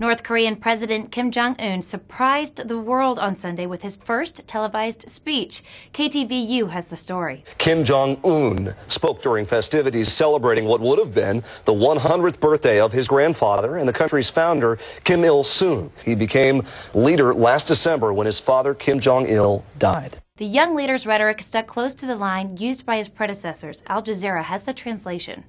North Korean President Kim Jong Un surprised the world on Sunday with his first televised speech. KTVU has the story. Kim Jong Un spoke during festivities celebrating what would have been the 100th birthday of his grandfather and the country's founder, Kim Il-sung. He became leader last December when his father, Kim Jong Il, died. The young leader's rhetoric stuck close to the line used by his predecessors. Al Jazeera has the translation.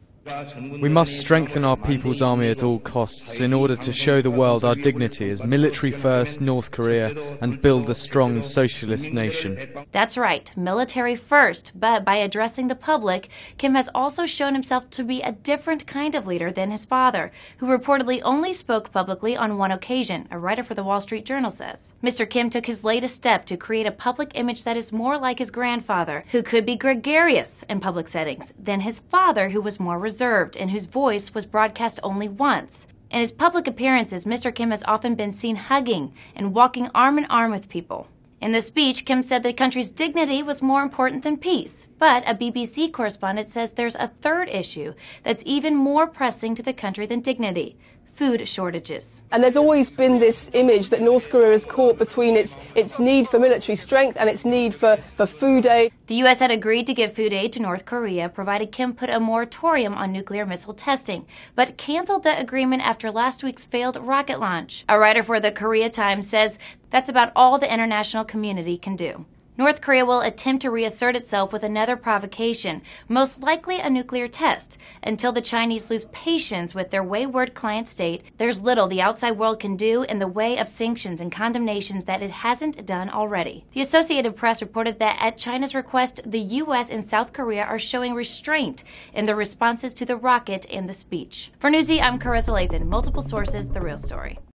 We must strengthen our people's army at all costs in order to show the world our dignity as military-first North Korea and build a strong socialist nation. That's right, military first, but by addressing the public, Kim has also shown himself to be a different kind of leader than his father, who reportedly only spoke publicly on one occasion, a writer for the Wall Street Journal says. Mr. Kim took his latest step to create a public image that is more like his grandfather, who could be gregarious in public settings, than his father, who was more reserved and whose voice was broadcast only once. In his public appearances, Mr. Kim has often been seen hugging and walking arm in arm with people. In the speech, Kim said the country's dignity was more important than peace. But a BBC correspondent says there's a third issue that's even more pressing to the country than dignity: food shortages. And there's always been this image that North Korea is caught between its need for military strength and its need for food aid. The U.S. had agreed to give food aid to North Korea, provided Kim put a moratorium on nuclear missile testing, but canceled the agreement after last week's failed rocket launch. A writer for the Korea Times says that's about all the international community can do. North Korea will attempt to reassert itself with another provocation, most likely a nuclear test. Until the Chinese lose patience with their wayward client state, there's little the outside world can do in the way of sanctions and condemnations that it hasn't done already. The Associated Press reported that at China's request, the U.S. and South Korea are showing restraint in their responses to the rocket and the speech. For Newsy, I'm CARISSA, LOETHEN. Multiple sources, the real story.